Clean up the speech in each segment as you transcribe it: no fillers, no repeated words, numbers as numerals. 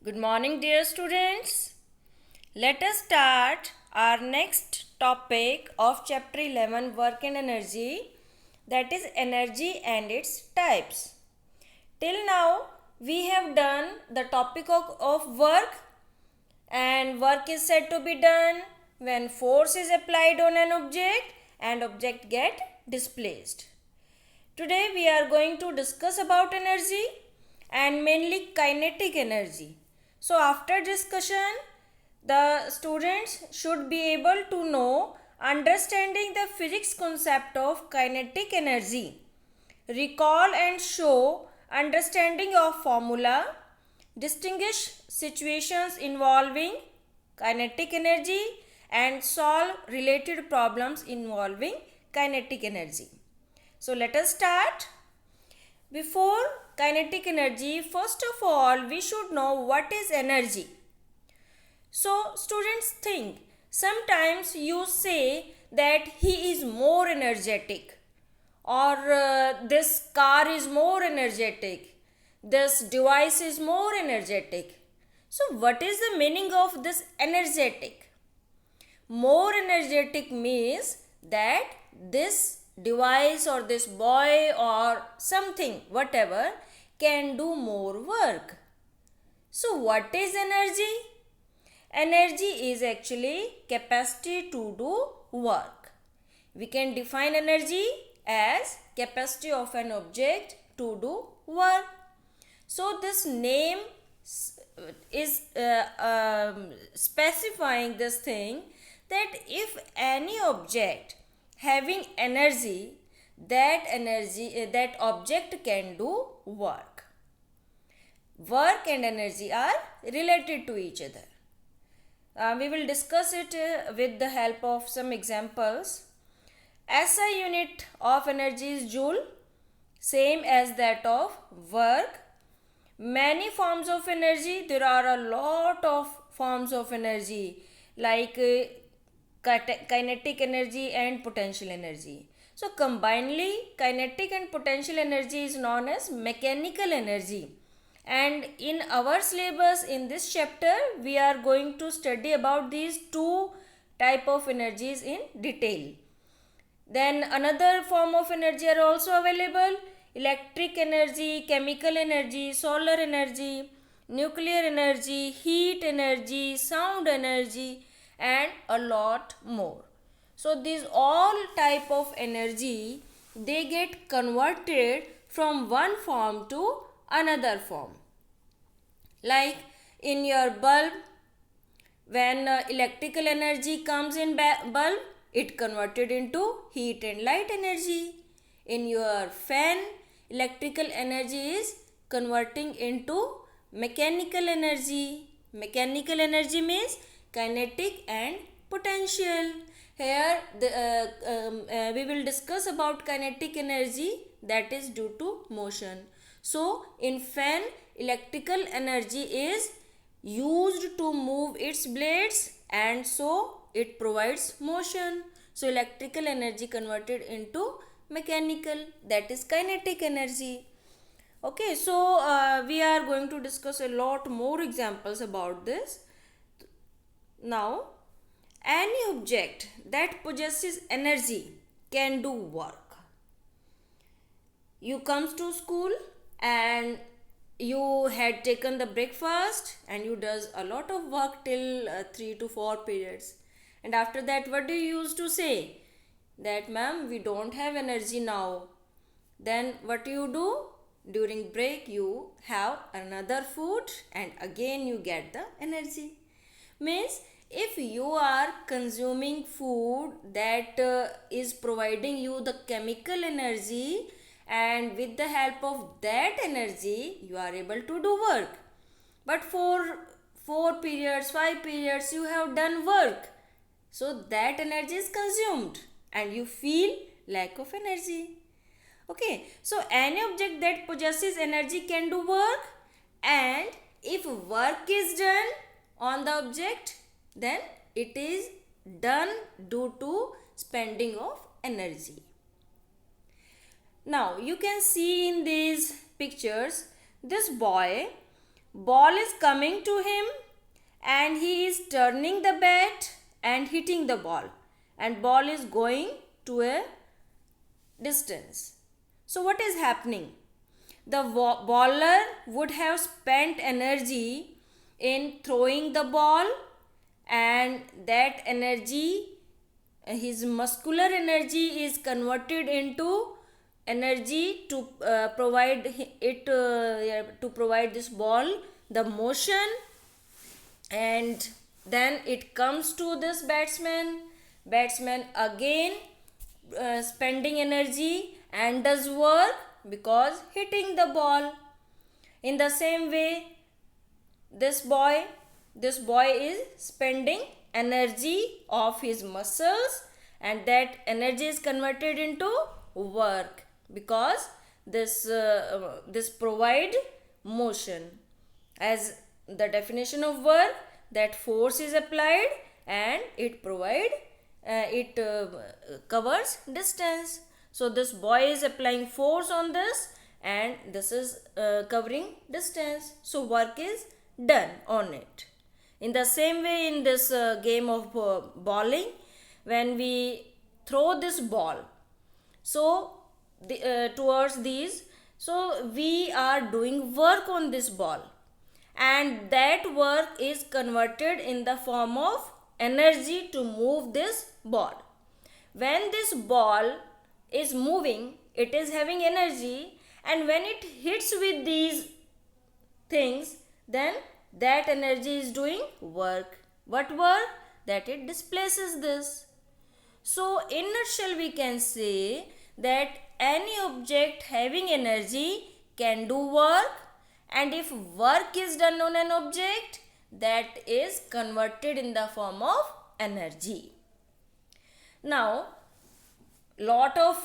Good morning, dear students. Let us start our next topic of chapter 11 Work and Energy, that is energy and its types. Till now, we have done the topic of work, and work is said to be done when force is applied on an object and object get displaced. Today we are going to discuss about energy and mainly kinetic energy. So after discussion, the students should be able to know understanding the physics concept of kinetic energy, recall and show understanding of formula, distinguish situations involving kinetic energy and solve related problems involving kinetic energy. So let us start. Before kinetic energy, first of all, we should know what is energy. So students think, sometimes you say that he is more energetic, or this car is more energetic, this device is more energetic. So what is the meaning of this energetic? More energetic means that this device or this boy or something, whatever, can do more work. So what is energy? Energy is actually capacity to do work. We can define energy as capacity of an object to do work. So this name is specifying this thing, that if any object having energy, that object can do work. Work and energy are related to each other. We will discuss it with the help of some examples. SI unit of energy is joule, same as that of work. Many forms of energy, there are a lot of forms of energy like kinetic energy and potential energy. So combinedly, kinetic and potential energy is known as mechanical energy. And in our syllabus in this chapter, we are going to study about these two type of energies in detail. Then another form of energy are also available: electric energy, chemical energy, solar energy, nuclear energy, heat energy, sound energy, and a lot more. So these all type of energy, they get converted from one form to another form. Like in your bulb, when electrical energy comes in bulb, it converted into heat and light energy. In your fan, electrical energy is converting into mechanical energy. Mechanical energy means kinetic and potential. Here we will discuss about kinetic energy, that is due to motion. So in fan, electrical energy is used to move its blades, and so it provides motion. So electrical energy converted into mechanical, that is kinetic energy. Okay, so we are going to discuss a lot more examples about this. Now, any object that possesses energy can do work. You comes to school and you had taken the breakfast and you does a lot of work till 3 to 4 periods, and after that what do you used to say? That ma'am, we don't have energy now. Then what you do? During break you have another food and again you get the energy. Means if you are consuming food that is providing you the chemical energy, and with the help of that energy you are able to do work. But for 4 periods, 5 periods you have done work, so that energy is consumed and you feel lack of energy. Okay, so any object that possesses energy can do work, and if work is done on the object, then it is done due to spending of energy. Now you can see in these pictures, this boy ball is coming to him and he is turning the bat and hitting the ball, and ball is going to a distance. So what is happening? The bowler would have spent energy in throwing the ball, and that energy, his muscular energy, is converted into energy to provide to provide this ball the motion, and then it comes to this batsman again spending energy and does work because hitting the ball. In the same way, this boy is spending energy of his muscles, and that energy is converted into work because this provide motion. As the definition of work, that force is applied and it covers distance. So this boy is applying force on this, and this is covering distance, so work is done on it. In the same way, in this game of bowling, when we throw this ball towards these, so we are doing work on this ball, and that work is converted in the form of energy to move this ball. When this ball is moving, it is having energy, and when it hits with these things, then that energy is doing work. What work? That it displaces this. So in nutshell, we can say that any object having energy can do work, and if work is done on an object, that is converted in the form of energy. Now, lot of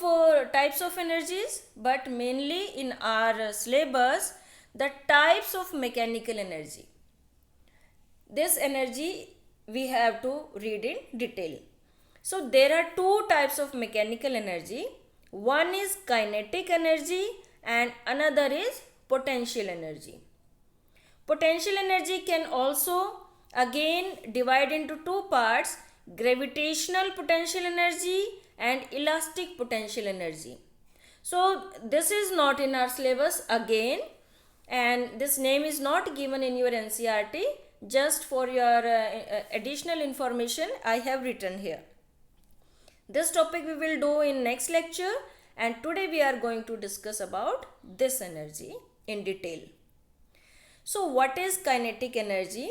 types of energies, but mainly in our syllabus, the types of mechanical energy. This energy we have to read in detail. So there are two types of mechanical energy. One is kinetic energy and another is potential energy. Potential energy can also again divide into two parts: gravitational potential energy and elastic potential energy. So this is not in our syllabus again, and this name is not given in your NCERT. Just for your additional information, I have written here. This topic we will do in next lecture, and today we are going to discuss about this energy in detail. So what is kinetic energy?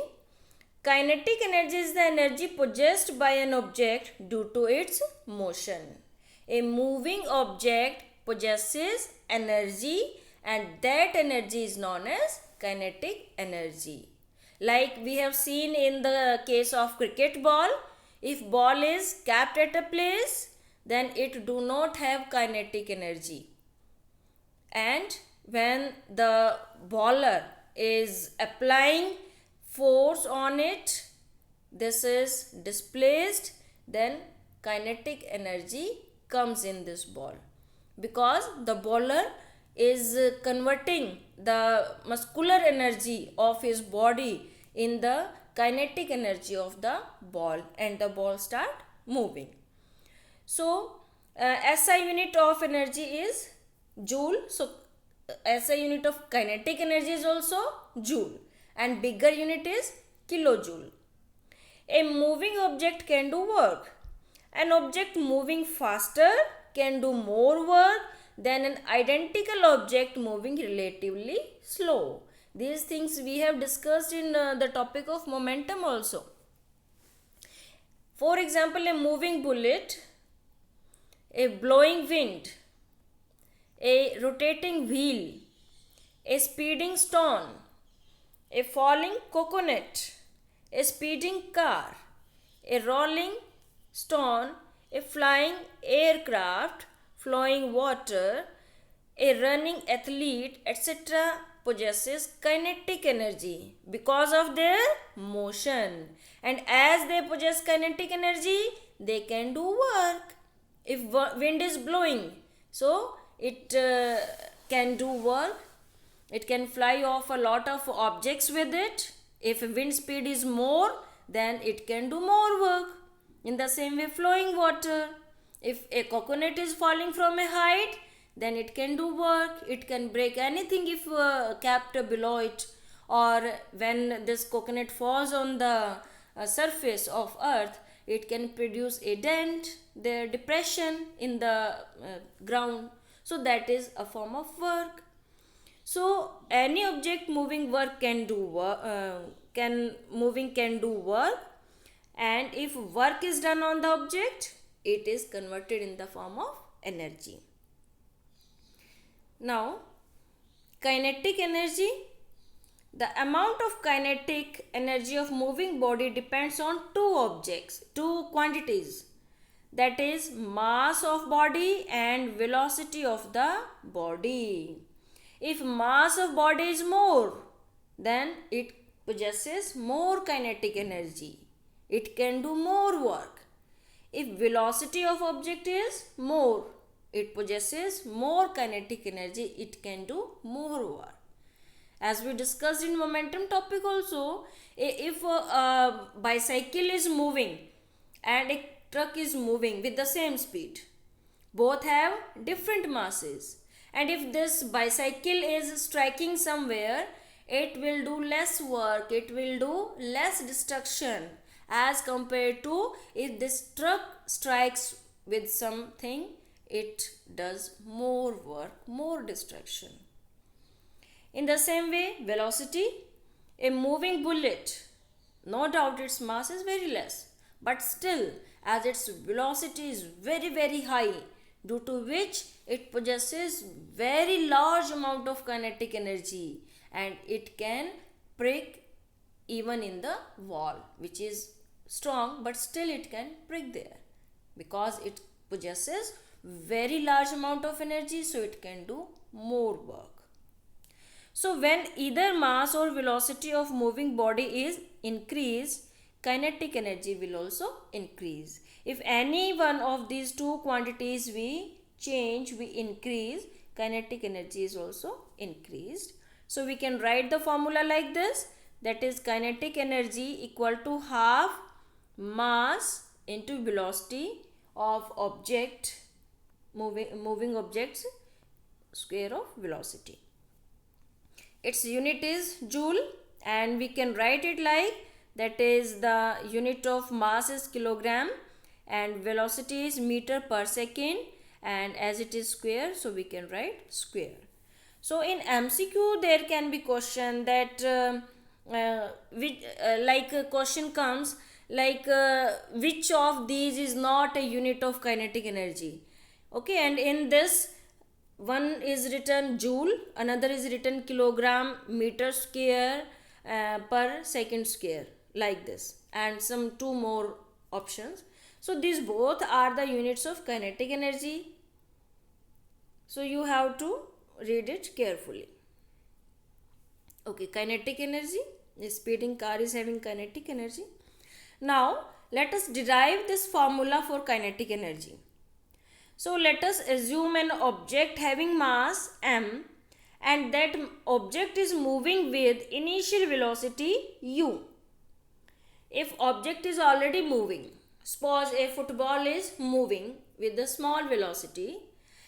Kinetic energy is the energy possessed by an object due to its motion. A moving object possesses energy, and that energy is known as kinetic energy. Like we have seen in the case of cricket ball, if ball is kept at a place, then it do not have kinetic energy. And when the bowler is applying force on it, this is displaced, then kinetic energy comes in this ball, because the bowler is converting the muscular energy of his body in the kinetic energy of the ball, and the ball start moving. So SI unit of energy is joule. So SI unit of kinetic energy is also joule, and bigger unit is kilojoule. A moving object can do work. An object moving faster can do more work than an identical object moving relatively slow. These things we have discussed in the topic of momentum also. For example, a moving bullet, a blowing wind, a rotating wheel, a speeding stone, a falling coconut, a speeding car, a rolling stone, a flying aircraft, flowing water, a running athlete, etc. possesses kinetic energy because of their motion, and as they possess kinetic energy, they can do work. If wind is blowing, so it can do work, It can fly off a lot of objects with it. If wind speed is more, then it can do more work. In the same way, flowing water. If a coconut is falling from a height, then it can do work. It can break anything if kept below it. Or when this coconut falls on the surface of earth, it can produce a dent, the depression in the ground. So that is a form of work. So any object moving work can do work, can do work, and if work is done on the object, it is converted in the form of energy. Now, kinetic energy. The amount of kinetic energy of moving body depends on two quantities. That is mass of body and velocity of the body. If mass of body is more, then it possesses more kinetic energy. It can do more work. If velocity of object is more, it possesses more kinetic energy. It can do more work. As we discussed in momentum topic also, if a bicycle is moving and a truck is moving with the same speed, both have different masses, and if this bicycle is striking somewhere, it will do less work, it will do less destruction as compared to if this truck strikes with something, it does more work, more destruction. In the same way, velocity, a moving bullet, no doubt its mass is very less, but still as its velocity is very high, due to which it possesses very large amount of kinetic energy, and it can prick even in the wall, which is strong, but still it can prick there because it possesses very large amount of energy, so it can do more work. So when either mass or velocity of moving body is increased, kinetic energy will also increase. If any one of these two quantities we change, we increase, kinetic energy is also increased. So we can write the formula like this, that is kinetic energy equal to half mass into velocity of object, moving objects square of velocity. Its unit is joule, and we can write it like, that is the unit of mass is kilogram and velocity is meter per second, and as it is square, so we can write square. So in MCQ there can be question that like a question comes like which of these is not a unit of kinetic energy. Okay, and in this one is written joule, another is written kilogram meter square per second square, like this, and some two more options. So these both are the units of kinetic energy, so you have to read it carefully. Okay, kinetic energy, a speeding car is having kinetic energy. Now let us derive this formula for kinetic energy. So let us assume an object having mass m, and that object is moving with initial velocity u. If object is already moving, suppose a football is moving with a small velocity,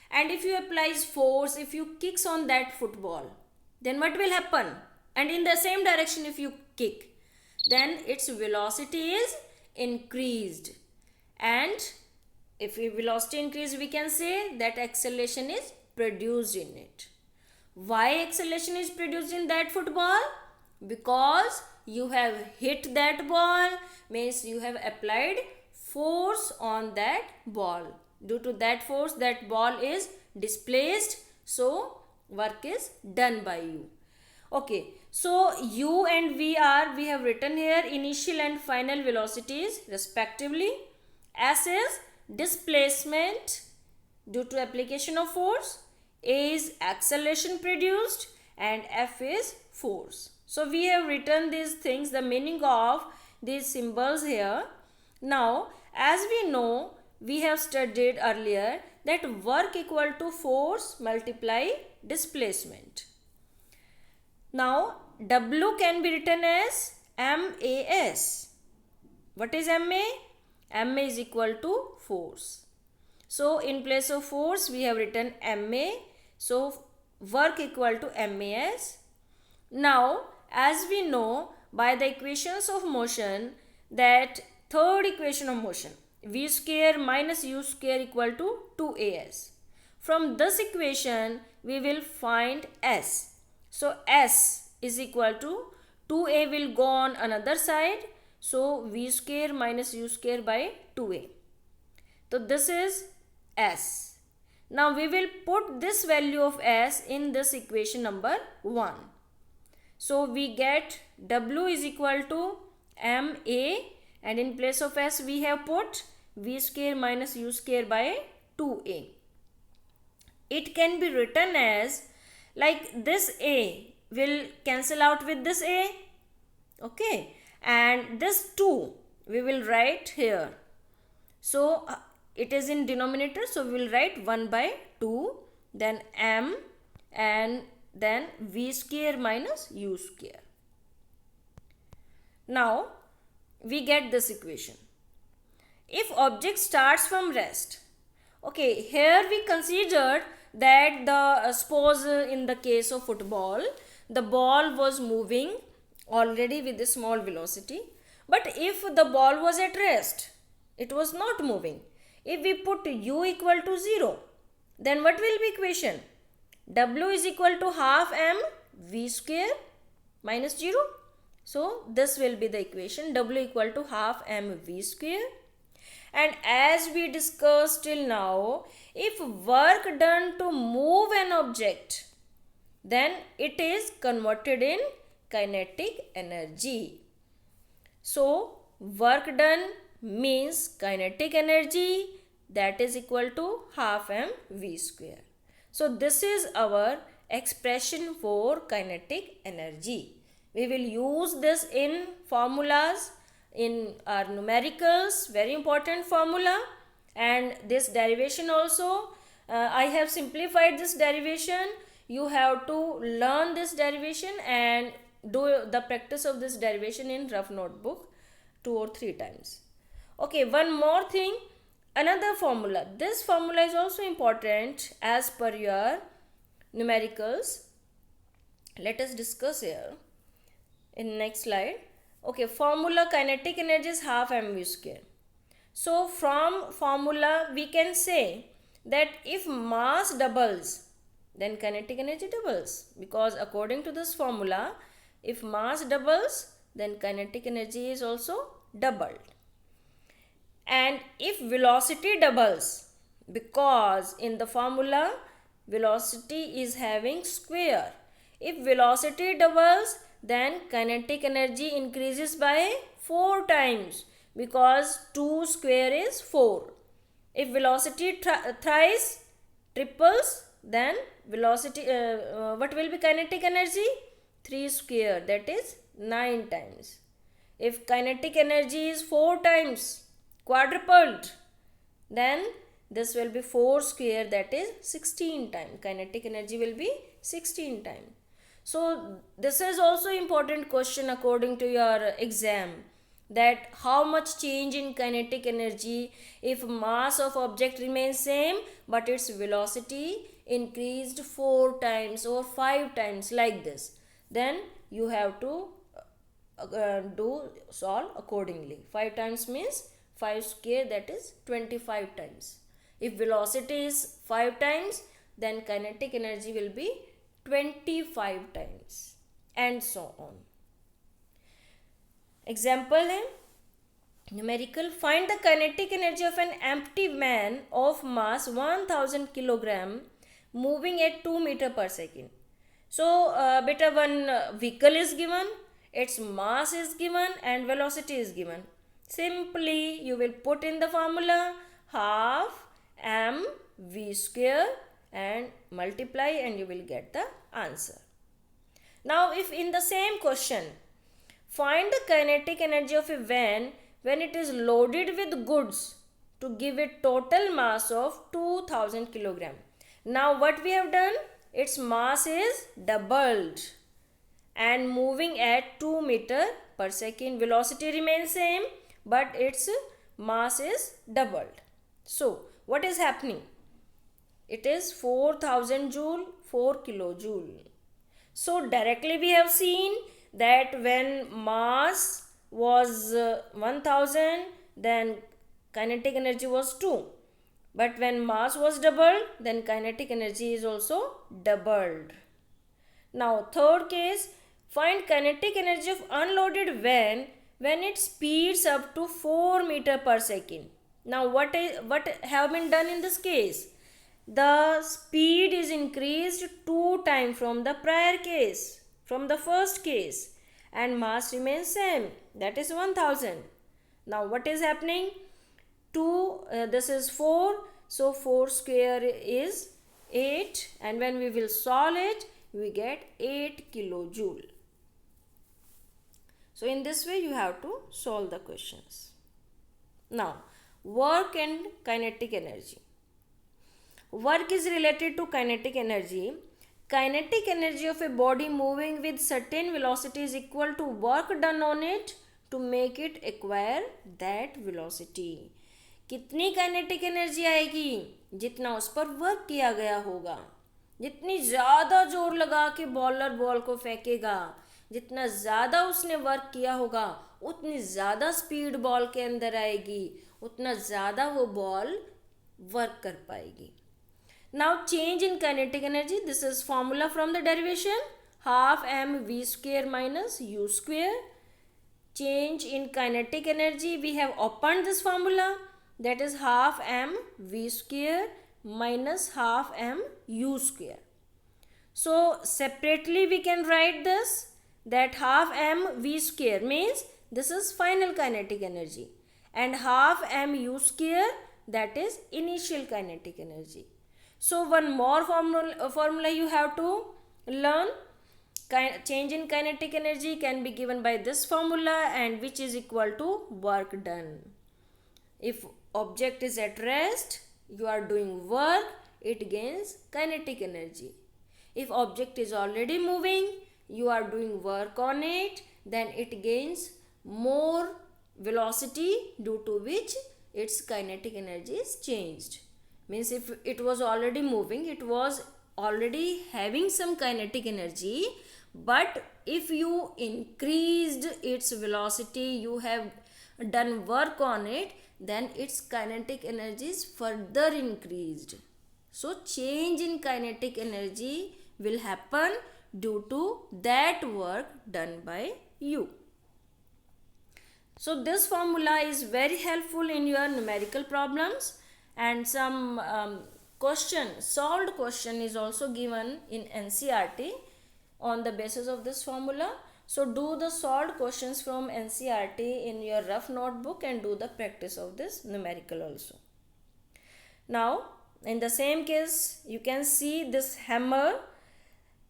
and if you apply force, if you kicks on that football, then what will happen? And in the same direction if you kick, then its velocity is increased, and if velocity increase, we can say that acceleration is produced in it. Why acceleration is produced in that football? Because you have hit that ball, means you have applied force on that ball. Due to that force, that ball is displaced, so work is done by you. Okay, so u and v have written here initial and final velocities respectively. S is displacement due to application of force, A is acceleration produced, and F is force. So we have written these things, the meaning of these symbols here. Now as we know, we have studied earlier that work equal to force multiply displacement. Now W can be written as MAS. What is MA? MA is equal to force. So in place of force we have written MA. So work equal to MAS. Now as we know by the equations of motion, that third equation of motion, V square minus U square equal to 2AS. From this equation we will find S. So S is equal to 2A will go on another side. So V square minus U square by 2A. So this is S. Now we will put this value of S in this equation number 1. So we get W is equal to MA, and in place of S we have put V square minus U square by 2A. It can be written as, like, this A will cancel out with this A, okay, and this 2 we will write here. So it is in denominator, so we will write 1 by 2, then M, and then V square minus U square. Now we get this equation. If object starts from rest, okay, here we considered that suppose in the case of football, the ball was moving already with a small velocity, but if the ball was at rest, it was not moving. If we put U equal to 0, then what will be equation? W is equal to half M V square minus 0. So this will be the equation, W equal to half M V square. And as we discussed till now, if work done to move an object, then it is converted in kinetic energy. So work done means kinetic energy, that is equal to half mv square. So this is our expression for kinetic energy. We will use this in formulas, in our numericals, very important formula, and this derivation also. I have simplified this derivation. You have to learn this derivation and do the practice of this derivation in rough notebook 2 or 3 times. Okay, one more thing, another formula. This formula is also important as per your numericals. Let us discuss here in next slide. Okay, formula kinetic energy is half mv square. So from formula we can say that if mass doubles, then kinetic energy doubles, because according to this formula, if mass doubles, then kinetic energy is also doubled. And if velocity doubles, because in the formula velocity is having square, if velocity doubles, then kinetic energy increases by 4 times, because 2 square is 4. If velocity thrice triples, then velocity what will be kinetic energy? 3 square, that is 9 times. If kinetic energy is 4 times quadrupled, then this will be 4 square, that is 16 times. Kinetic energy will be 16 times. So this is also important question according to your exam, that how much change in kinetic energy if mass of object remains same but its velocity increased 4 times or 5 times, like this. Then you have to solve accordingly. 5 times means 5 square, that is 25 times. If velocity is 5 times, then kinetic energy will be 25 times, and so on. Example है numerical. Find the kinetic energy of an empty van of mass 1000 kilogram moving at 2 meter per second. So beta, one vehicle is given, its mass is given, and velocity is given. Simply you will put in the formula half m v square and multiply, and you will get the answer. Now if in the same question, find the kinetic energy of a van when it is loaded with goods to give a total mass of 2000 kilogram. Now what we have done? Its mass is doubled. and moving at 2 meter per second. Velocity remains same, but its mass is doubled. So what is happening? It is 4000 joule, 4 kilojoule. So directly we have seen that when mass was 1000, then kinetic energy was 2. But when mass was doubled, then kinetic energy is also doubled. Now third case, find kinetic energy of unloaded van when it speeds up to 4 meter per second. Now what have been done in this case? The speed is increased 2 times from the prior case, from the first case, and mass remains same, that is 1000. Now what is happening? 2, this is 4, so 4 square is 8, and when we will solve it, we get 8 kilojoule. So in this way you have to solve the questions. Now work and kinetic energy. Work is related to kinetic energy. Kinetic energy of a body moving with certain velocity is equal to work done on it to make it acquire that velocity. कितनी kinetic energy आएगी? जितना उस पर work किया गया होगा. जितनी ज़्यादा जोर लगा के बॉलर बॉल को फेंकेगा, जितना ज़्यादा उसने वर्क किया होगा, उतनी ज़्यादा स्पीड बॉल के अंदर आएगी, उतना ज़्यादा वो बॉल वर्क कर पाएगी. Now change in kinetic energy. This is formula from the derivation, half mv square minus u square. Change in kinetic energy, we have opened this formula, that is half mv square minus half mu square. So separately we can write this, that half mv square means this is final kinetic energy, and half mu square, that is initial kinetic energy. So one more formula you have to learn. Change in kinetic energy can be given by this formula, and which is equal to work done. If object is at rest, you are doing work, it gains kinetic energy. If object is already moving, you are doing work on it, then it gains more velocity, due to which its kinetic energy is changed. Means if it was already moving, it was already having some kinetic energy, but if you increased its velocity, you have done work on it, then its kinetic energy is further increased. So change in kinetic energy will happen due to that work done by you. So this formula is very helpful in your numerical problems, and some solved question is also given in NCERT on the basis of this formula. So do the solved questions from NCERT in your rough notebook and do the practice of this numerical also. Now in the same case, you can see this hammer.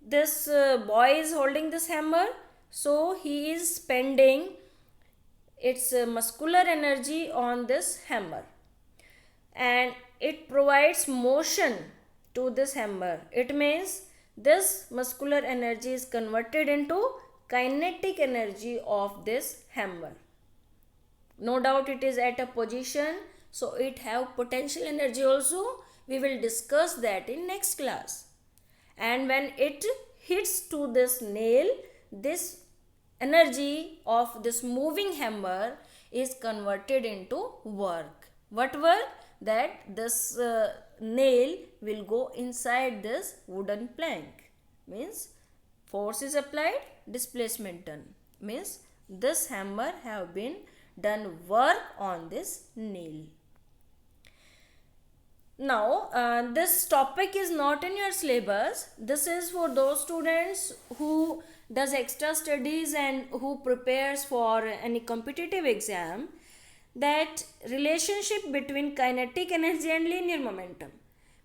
This boy is holding this hammer, so he is spending its muscular energy on this hammer, and it provides motion to this hammer. It means this muscular energy is converted into kinetic energy of this hammer. No doubt it is at a position, so it have potential energy also. We will discuss that in next class. And when it hits to this nail, this energy of this moving hammer is converted into work. What work? That this nail will go inside this wooden plank. Means force is applied, displacement done. Means this hammer have been done work on this nail. Now this topic is not in your syllabus. This is for those students who does extra studies and who prepares for any competitive exam, that relationship between kinetic energy and linear momentum.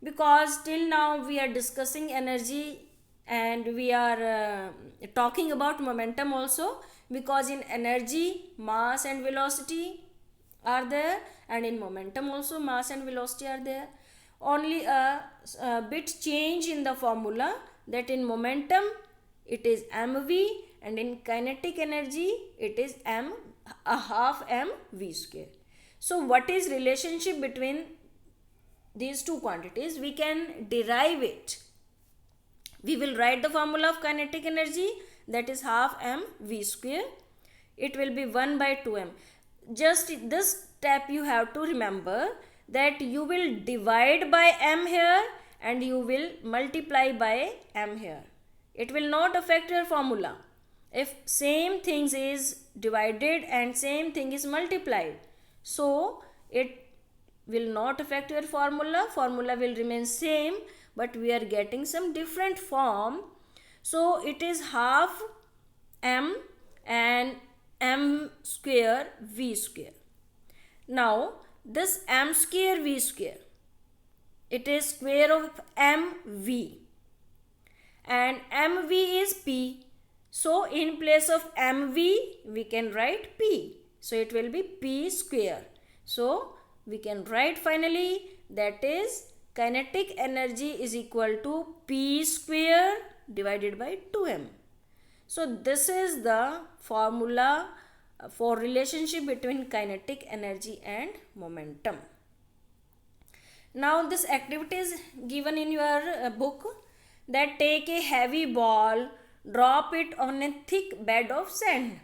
Because till now we are discussing energy and we are talking about momentum also, because in energy mass and velocity are there, and in momentum also mass and velocity are there. Only a bit change in the formula, that in momentum it is mv and in kinetic energy it is m, a half mv square. So what is relationship between these two quantities? We can derive it. We will write the formula of kinetic energy, that is half mv square. It will be 1 by 2m. Just this step you have to remember, that you will divide by m here and you will multiply by m here. It will not affect your formula if same things is divided and same thing is multiplied. So it will not affect your formula. Formula will remain same, but we are getting some different form. So it is half m and m square v square. Now this m square v square, it is square of mv, and mv is p. So in place of mv we can write p. So it will be p square. So we can write finally, that is kinetic energy is equal to p square divided by 2m. So this is the formula for relationship between kinetic energy and momentum. Now this activity is given in your book, that take a heavy ball, drop it on a thick bed of sand.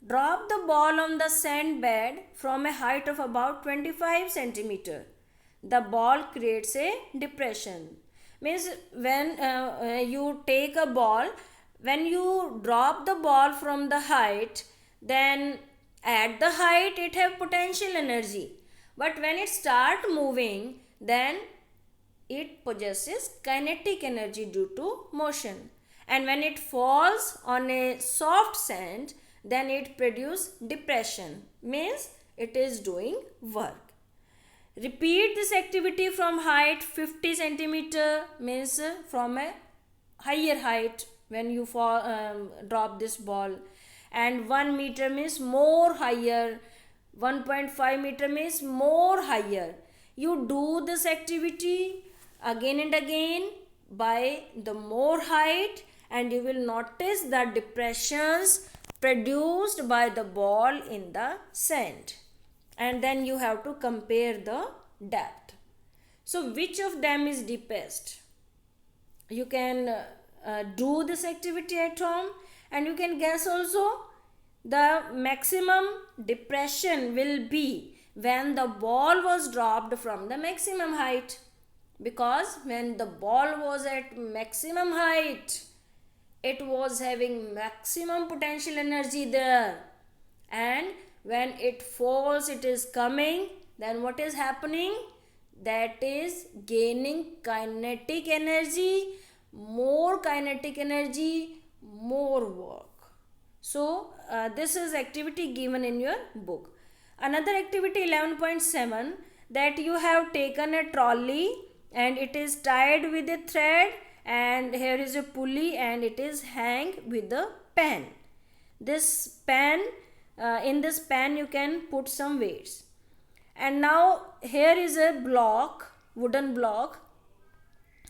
Drop the ball on the sand bed from a height of about 25 centimeter. The ball creates a depression. Means when you take a ball, when you drop the ball from the height, then at the height it have potential energy. But when it start moving, then it possesses kinetic energy due to motion. And when it falls on a soft sand, then it produces depression. Means it is doing work. Repeat this activity from height 50 centimeter, means from a higher height when you drop this ball, and 1 meter means more higher, 1.5 meter means more higher. You do this activity again and again by the more height, and you will notice the depressions produced by the ball in the sand. And then you have to compare the depth. So which of them is deepest? You can do this activity at home, and you can guess also. The maximum depression will be when the ball was dropped from the maximum height, because when the ball was at maximum height, it was having maximum potential energy there, and when it falls, it is coming, then what is happening? That is gaining kinetic energy, more kinetic energy, more work. So this is activity given in your book. Another activity 11.7, that you have taken a trolley and it is tied with a thread, and here is a pulley and it is hang with a pen. This pen, in this pen you can put some weights. And now here is a block, wooden block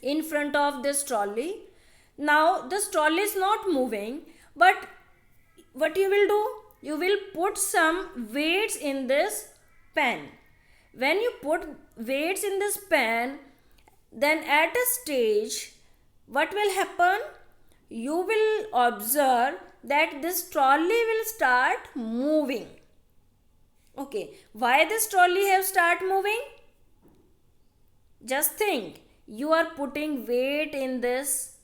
in front of this trolley. Now this trolley is not moving, but what you will do? You will put some weights in this pen. When you put weights in this pen, then at a stage, what will happen? You will observe that this trolley will start moving. Okay, why this trolley have start moving? Just think, you are putting weight in this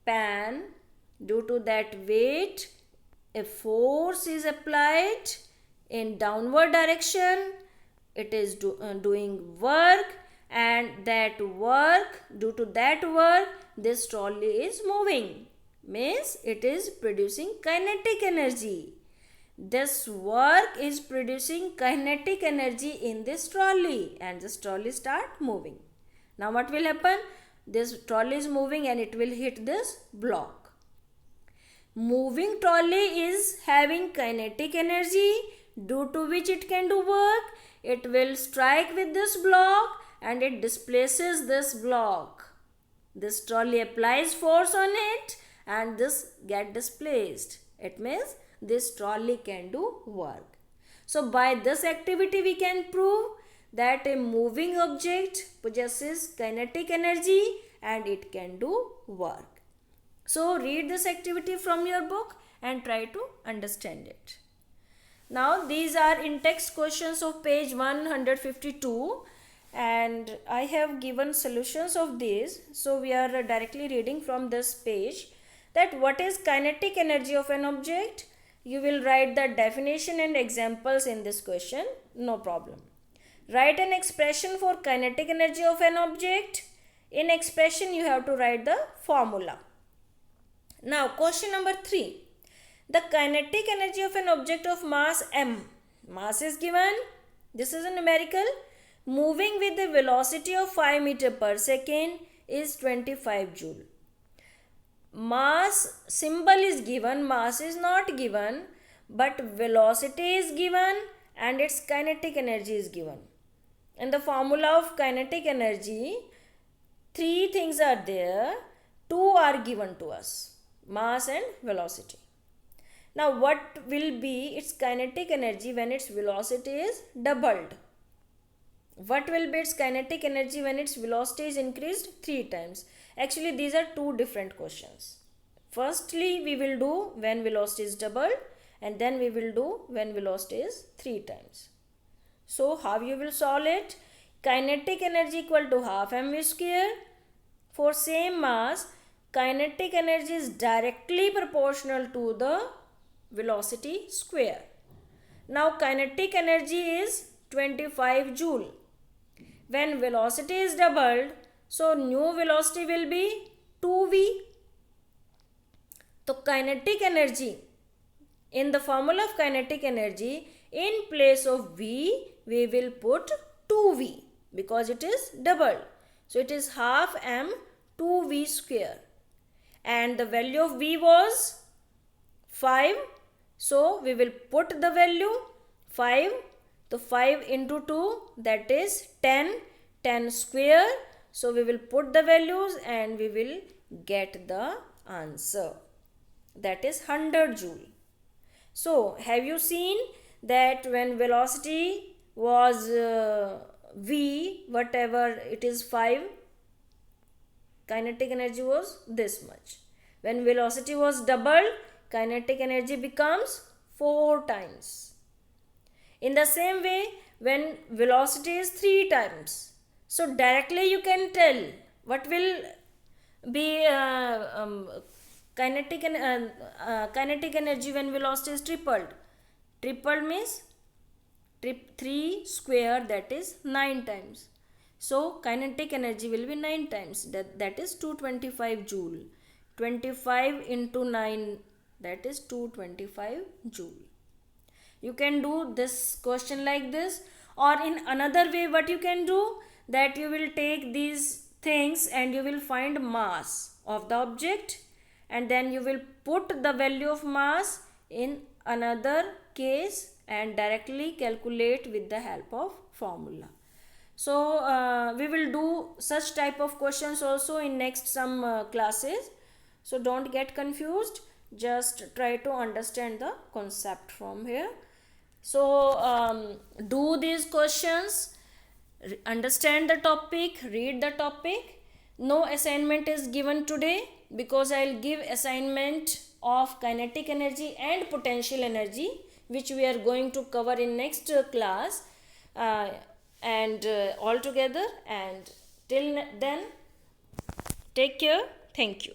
pan. Due to that weight, a force is applied in downward direction. It is doing work, and that work, due to that work, this trolley is moving. Means it is producing kinetic energy. This work is producing kinetic energy in this trolley, and this trolley start moving. Now what will happen? This trolley is moving and it will hit this block. Moving trolley is having kinetic energy, due to which it can do work. It will strike with this block and it displaces this block. This trolley applies force on it, and this get displaced. It means this trolley can do work. So by this activity we can prove that a moving object possesses kinetic energy and it can do work. So read this activity from your book and try to understand it. Now these are in-text questions of page 152 and I have given solutions of these. So we are directly reading from this page that what is kinetic energy of an object. You will write the definition and examples in this question, no problem. Write an expression for kinetic energy of an object. In expression you have to write the formula. Now question number 3. The kinetic energy of an object of mass m. Mass is given. This is a numerical. Moving with a velocity of 5 meter per second is 25 joule. Mass symbol is given, mass is not given, but velocity is given and its kinetic energy is given. In the formula of kinetic energy, 3 things are there, 2 are given to us, mass and velocity. Now what will be its kinetic energy when its velocity is doubled? What will be its kinetic energy when its velocity is increased 3 times? Actually these are 2 different questions. Firstly we will do when velocity is doubled and then we will do when velocity is 3 times. So how you will solve it? Kinetic energy equal to half mv square. For same mass, kinetic energy is directly proportional to the velocity square. Now kinetic energy is 25 joule. When velocity is doubled, so new velocity will be 2v. So kinetic energy, in the formula of kinetic energy, in place of v, we will put 2v because it is doubled. So it is half m 2v square. And the value of v was 5. So we will put the value 5. So 5 into 2, that is 10. 10 square. So we will put the values and we will get the answer. That is 100 joule. So have you seen that when velocity was v, whatever it is 5, kinetic energy was this much. When velocity was doubled, kinetic energy becomes 4 times. In the same way, when velocity is 3 times, so directly you can tell what will be kinetic energy when velocity is tripled. Tripled means 3 square, that is 9 times. So kinetic energy will be 9 times, that is 225 joule. 25 into 9, that is 225 joule. You can do this question like this, or in another way what you can do, that you will take these things and you will find mass of the object and then you will put the value of mass in another case and directly calculate with the help of formula. So we will do such type of questions also in next some classes. So don't get confused, just try to understand the concept from here. So do these questions, understand the topic, read the topic. No assignment is given today because I will give assignment of kinetic energy and potential energy, which we are going to cover in next class and all together. And till then, take care. Thank you.